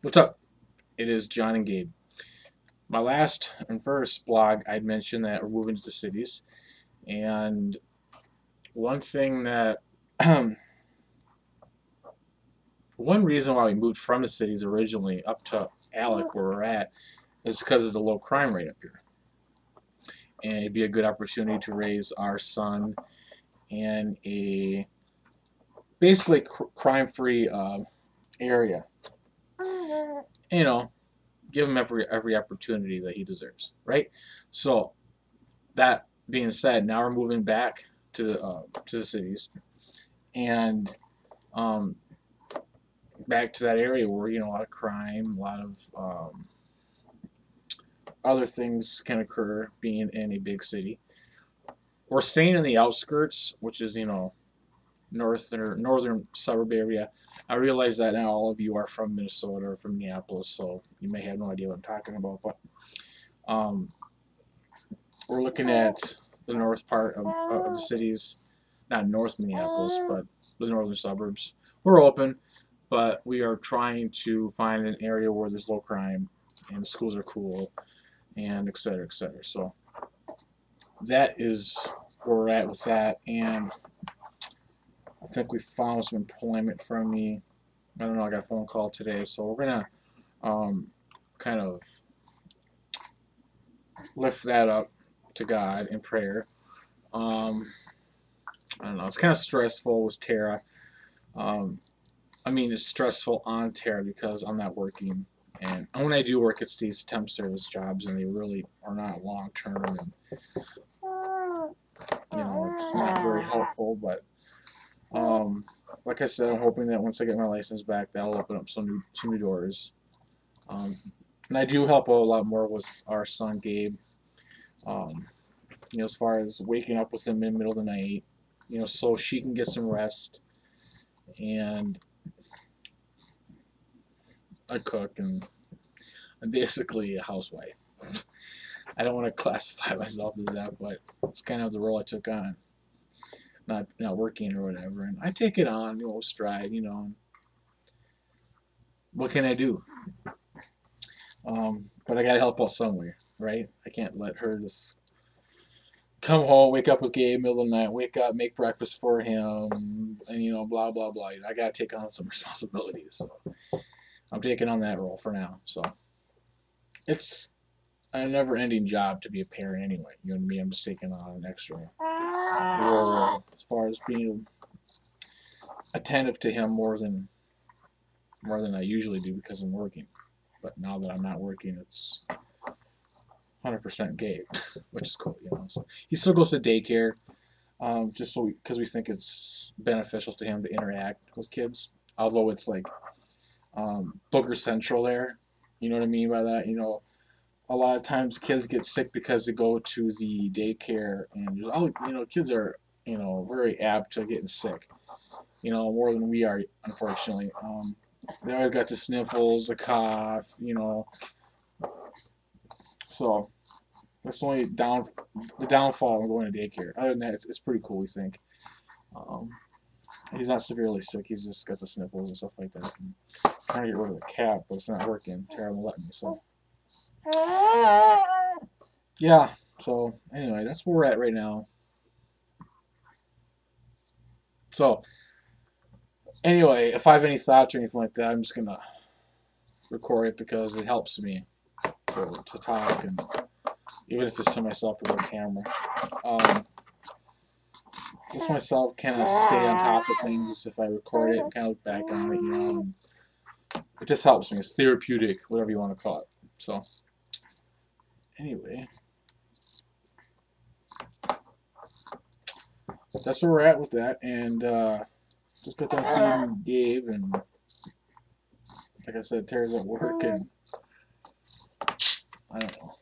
What's up? It is John and Gabe. My last and first blog, I'd mentioned that we're moving to the cities, and one thing that one reason why we moved from the cities originally up to Alec, where we're at, is because of the low crime rate up here, and it'd be a good opportunity to raise our son in a basically crime-free area. You know, give him every opportunity that he deserves, right? So that being said, now we're moving back to the cities and um, back to that area where a lot of crime, a lot of other things can occur being in a big city. We're staying in the outskirts, which is northern suburb area. I realize that not all of you are from Minnesota or from Minneapolis, so you may have no idea what I'm talking about. But um, we're looking at the north part of the cities, not North Minneapolis, but the northern suburbs. We're open, but we are trying to find an area where there's low crime and the schools are cool and et cetera, et cetera. So that is where we're at with that. And I think we found some employment from me. I don't know, I got a phone call today. So we're going to kind of lift that up to God in prayer. I don't know. It's kind of stressful with Tara. Um, I mean, it's stressful on Tara because I'm not working, and when I do work, it's these temp service jobs, and they really are not long term, and it's not very helpful. But like I said, I'm hoping that once I get my license back, that'll open up some new doors. Um, and I do help a lot more with our son Gabe. Um, as far as waking up with him in the middle of the night, so she can get some rest, and I cook, and I'm basically a housewife. I don't want to classify myself as that, but it's kind of the role I took on. Not working or whatever, and I take it on, stride. What can I do? But I gotta help out somewhere, right? I can't let her just come home, wake up with Gabe middle of the night, wake up, make breakfast for him, and blah blah blah. I gotta take on some responsibilities. So I'm taking on that role for now. So it's a never-ending job to be a parent anyway. You know what I mean? I'm just taking on an extra role as far as being attentive to him more than I usually do because I'm working. But now that I'm not working, it's 100% Gabe, which is cool. So he still goes to daycare, just so because we think it's beneficial to him to interact with kids. Although it's like Booker Central there. You know what I mean by that? A lot of times kids get sick because they go to the daycare, and kids are very apt to getting sick. More than we are, unfortunately. They always got the sniffles, the cough. So that's the downfall of going to daycare. Other than that, it's pretty cool. We think. He's not severely sick. He's just got the sniffles and stuff like that. And trying to get rid of the cat, but it's not working. Tara won't let me. So yeah. So anyway, that's where we're at right now. So anyway, if I have any thoughts or anything like that, I'm just gonna record it because it helps me to talk, and even if it's to myself with a camera. Just myself kind of stay on top of things if I record it and kind of look back on it, and it just helps me. It's therapeutic, whatever you want to call it. So anyway, that's where we're at with that, and just got done feeding Gabe, and like I said, Tara's at work, and I don't know.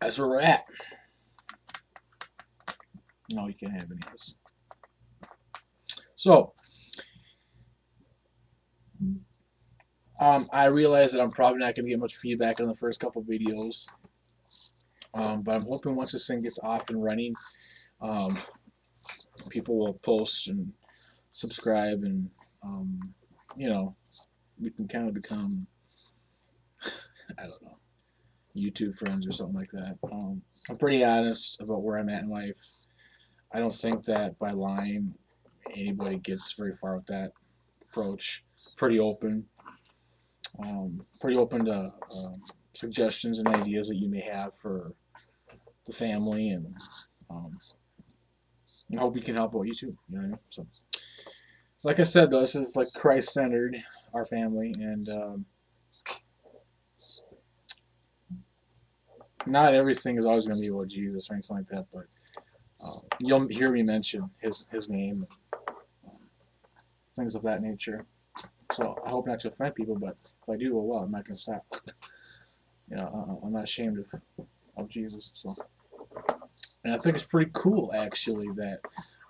That's where we're at. No, you can't have any of this. So, I realize that I'm probably not going to get much feedback on the first couple videos, but I'm hoping once this thing gets off and running, people will post and subscribe, and you know, we can kind of become, I don't know, YouTube friends or something like that. I'm pretty honest about where I'm at in life. I don't think that by lying anybody gets very far with that approach. Pretty open. Pretty open to suggestions and ideas that you may have for the family, and I hope we can help out you too. You know what I mean? So, like I said, though, this is like Christ-centered, our family, and not everything is always going to be about Jesus or anything like that. But you'll hear me mention his name, things of that nature. So I hope not to offend people, but if I do, well, I'm not going to stop. I'm not ashamed of Jesus. So, and I think it's pretty cool actually that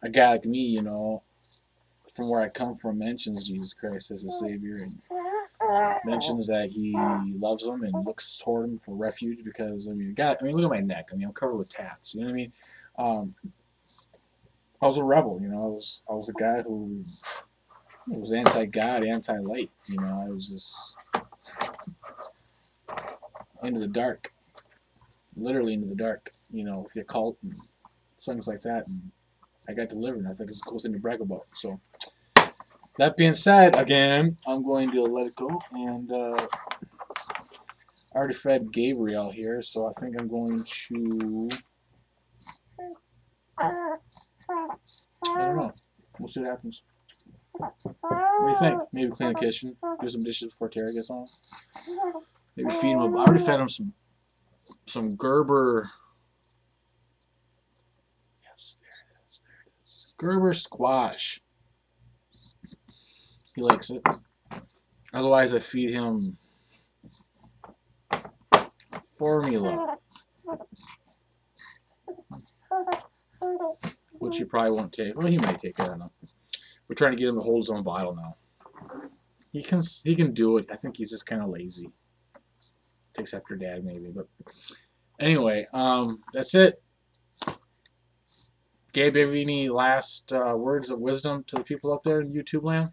a guy like me, from where I come from, mentions Jesus Christ as a Savior, and mentions that he loves them and looks toward him for refuge. Because look at my neck. I'm covered with tats. You know what I mean? I was a rebel. I was a guy who was anti-God, anti-light. I was just into the dark, literally into the dark. With the occult and things like that. And I got delivered, and I think it's a cool thing to brag about. So, that being said, again, I'm going to let it go. And I already fed Gabriel here, so I think I'm going to. I don't know. We'll see what happens. What do you think? Maybe clean the kitchen, do some dishes before Terry gets home. Maybe feed him. I already fed him some Gerber. Yes, there it is. There it is. Gerber squash. He likes it. Otherwise, I feed him formula, which he probably won't take. Well, he might take it. I don't know. We're trying to get him to hold his own bottle now. He can do it. I think he's just kind of lazy. Takes after Dad maybe, but anyway, that's it. Gabe, have any last words of wisdom to the people out there in YouTube land?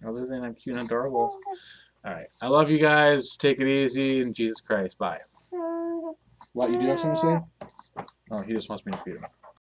Other than I'm cute and adorable. All right, I love you guys. Take it easy, and Jesus Christ. Bye. What, you do have something to say? Oh, he just wants me to feed him.